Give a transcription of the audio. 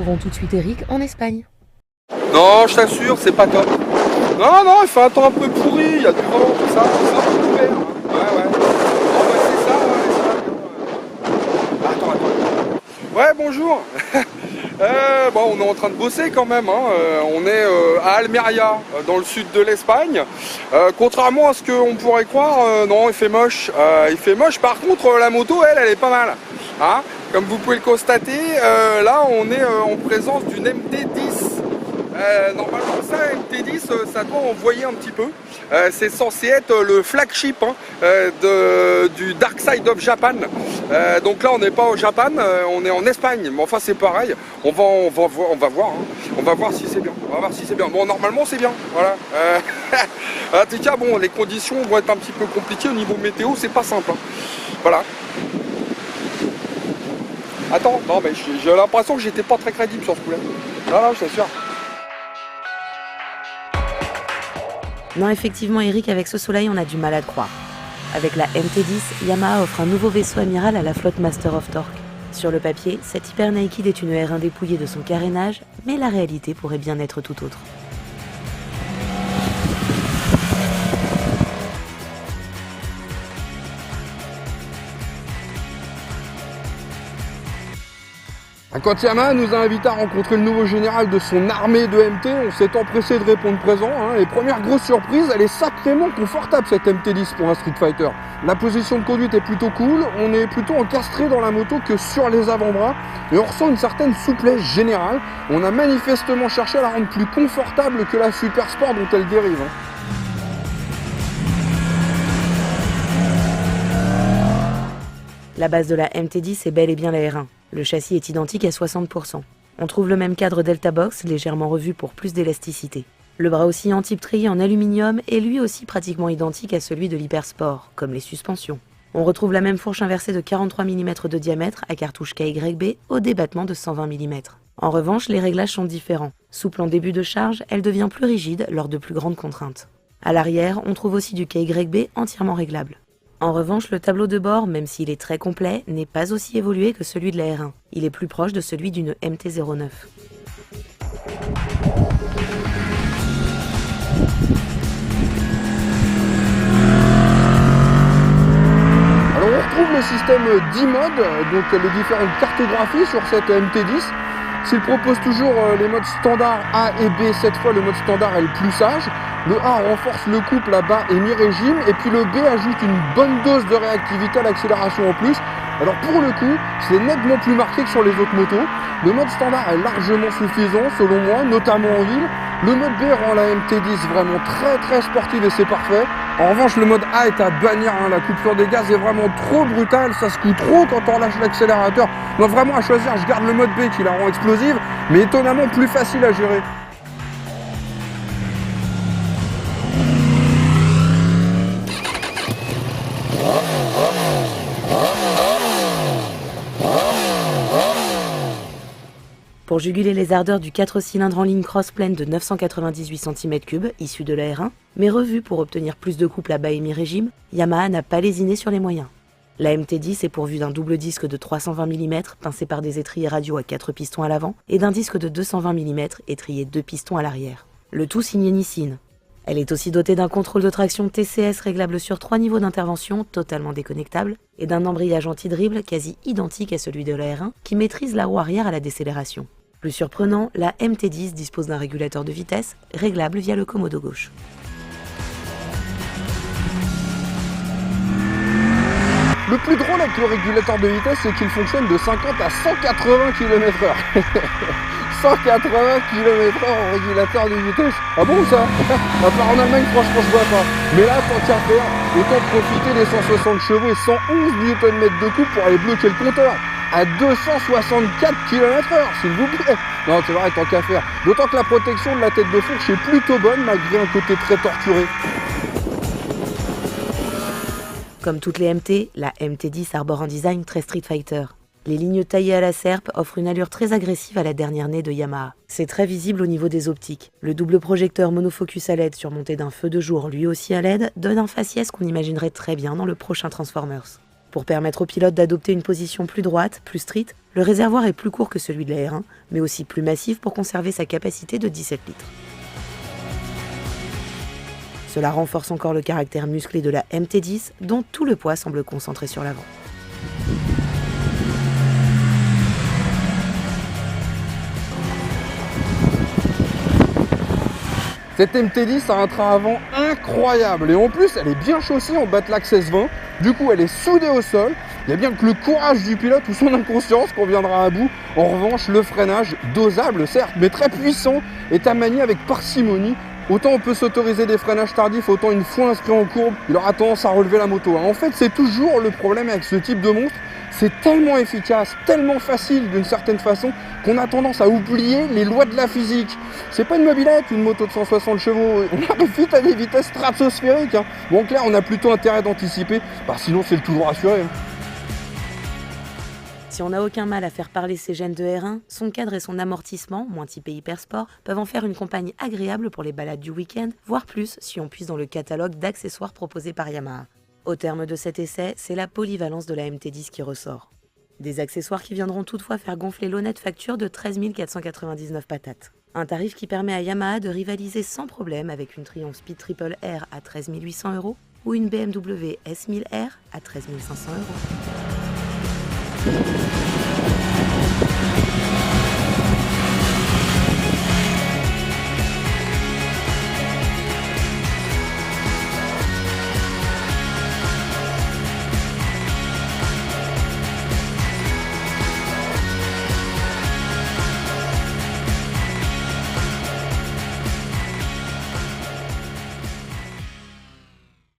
retrouvons tout de suite Eric en Espagne. Non, je t'assure, c'est pas top. Non, il fait un temps un peu pourri, il y a du vent, tout ça, c'est un peu couvert. Hein. Ouais. Bon, bah, c'est ça, ouais, Attends. Ouais, bonjour. Bon, on est en train de bosser quand même. Hein. On est à Almeria, dans le sud de l'Espagne. Contrairement à ce qu'on pourrait croire, non, il fait moche. Par contre, la moto, elle est pas mal. Hein. Comme vous pouvez le constater, là, on est en présence d'une MT10. Normalement ça, MT10, ça doit envoyer un petit peu. C'est censé être le flagship du Dark Side of Japan. Donc là on n'est pas au Japon, on est en Espagne. Mais enfin c'est pareil. On va voir. Hein. On va voir si c'est bien. Bon, normalement c'est bien. Voilà. En tout cas, bon, les conditions vont être un petit peu compliquées au niveau météo. C'est pas simple. Hein. Voilà. Attends, non mais j'ai l'impression que j'étais pas très crédible sur ce coup-là. Non, je t'assure. Non, effectivement, Eric, avec ce soleil, on a du mal à te croire. Avec la MT10, Yamaha offre un nouveau vaisseau amiral à la flotte Master of Torque. Sur le papier, cette Hyper Naked est une R1 dépouillée de son carénage, mais la réalité pourrait bien être tout autre. Quand Yamaha nous a invités à rencontrer le nouveau général de son armée de MT, on s'est empressé de répondre présent. Hein, et première grosse surprise, elle est sacrément confortable cette MT10 pour un Street Fighter. La position de conduite est plutôt cool, on est plutôt encastré dans la moto que sur les avant-bras et on ressent une certaine souplesse générale. On a manifestement cherché à la rendre plus confortable que la Super Sport dont elle dérive. Hein. La base de la MT10 est bel et bien la R1. Le châssis est identique à 60%. On trouve le même cadre Delta Box, légèrement revu pour plus d'élasticité. Le bras oscillant type treillis en aluminium est lui aussi pratiquement identique à celui de l'Hypersport, comme les suspensions. On retrouve la même fourche inversée de 43 mm de diamètre à cartouche KYB au débattement de 120 mm. En revanche, les réglages sont différents. Souple en début de charge, elle devient plus rigide lors de plus grandes contraintes. À l'arrière, on trouve aussi du KYB entièrement réglable. En revanche, le tableau de bord, même s'il est très complet, n'est pas aussi évolué que celui de la R1. Il est plus proche de celui d'une MT-09. Alors on retrouve le système d'e-mode, donc les différentes cartographies sur cette MT10. S'il propose toujours les modes standard A et B, cette fois le mode standard est le plus sage. Le A renforce le couple à bas et mi-régime, et puis le B ajoute une bonne dose de réactivité à l'accélération en plus. Alors pour le coup, c'est nettement plus marqué que sur les autres motos. Le mode standard est largement suffisant selon moi, notamment en ville. Le mode B rend la MT10 vraiment très sportive et c'est parfait. En revanche, le mode A est à bannir, hein. La coupure des gaz est vraiment trop brutale, ça secoue trop quand on lâche l'accélérateur. Donc vraiment à choisir, je garde le mode B qui la rend explosive, mais étonnamment plus facile à gérer. Pour juguler les ardeurs du 4 cylindres en ligne cross-plane de 998 cm3, issu de la R1, mais revu pour obtenir plus de couple à bas et mi-régime, Yamaha n'a pas lésiné sur les moyens. La MT10 est pourvue d'un double disque de 320 mm pincé par des étriers radio à 4 pistons à l'avant et d'un disque de 220 mm étrié 2 pistons à l'arrière. Le tout signé Nissin. Elle est aussi dotée d'un contrôle de traction TCS réglable sur 3 niveaux d'intervention totalement déconnectable et d'un embrayage anti-dribble quasi identique à celui de la R1 qui maîtrise la roue arrière à la décélération. Plus surprenant, la MT10 dispose d'un régulateur de vitesse réglable via le commodo gauche. Le plus drôle avec le régulateur de vitesse, c'est qu'il fonctionne de 50 à 180 km/h. 180 km/h en régulateur de vitesse. Ah bon ça? À part en Allemagne, franchement, je vois pas. Mais là, tant qu'à faire, autant profiter des 160 chevaux et 111 Nm de couple pour aller bloquer le compteur à 264 km/h, s'il vous plaît. Non, c'est vrai, tant qu'à faire. D'autant que la protection de la tête de fourche est plutôt bonne, malgré un côté très torturé. Comme toutes les MT, la MT10 arbore un design très Street Fighter. Les lignes taillées à la serpe offrent une allure très agressive à la dernière née de Yamaha. C'est très visible au niveau des optiques. Le double projecteur monofocus à LED surmonté d'un feu de jour lui aussi à LED donne un faciès qu'on imaginerait très bien dans le prochain Transformers. Pour permettre au pilote d'adopter une position plus droite, plus street, le réservoir est plus court que celui de la R1, mais aussi plus massif pour conserver sa capacité de 17 litres. Cela renforce encore le caractère musclé de la MT10, dont tout le poids semble concentré sur l'avant. Cette MT10 a un train avant incroyable et en plus elle est bien chaussée en Batlax S20, du coup elle est soudée au sol, il y a bien que le courage du pilote ou son inconscience qu'on viendra à bout. En revanche le freinage, dosable certes mais très puissant, est à manier avec parcimonie. Autant on peut s'autoriser des freinages tardifs, autant une fois inscrit en courbe, il aura tendance à relever la moto. En fait c'est toujours le problème avec ce type de monstre. C'est tellement efficace, tellement facile d'une certaine façon qu'on a tendance à oublier les lois de la physique. C'est pas une mobilette, une moto de 160 chevaux, on arrive vite à des vitesses stratosphériques. Bon, en clair, on a plutôt intérêt d'anticiper, sinon c'est le toujours assuré. Si on n'a aucun mal à faire parler ses gènes de R1, son cadre et son amortissement, moins typé hypersport, peuvent en faire une compagne agréable pour les balades du week-end, voire plus si on puise dans le catalogue d'accessoires proposés par Yamaha. Au terme de cet essai, c'est la polyvalence de la MT10 qui ressort. Des accessoires qui viendront toutefois faire gonfler l'honnête facture de 13 499 patates. Un tarif qui permet à Yamaha de rivaliser sans problème avec une Triumph Speed Triple R à 13 800 € ou une BMW S1000R à 13 500 €.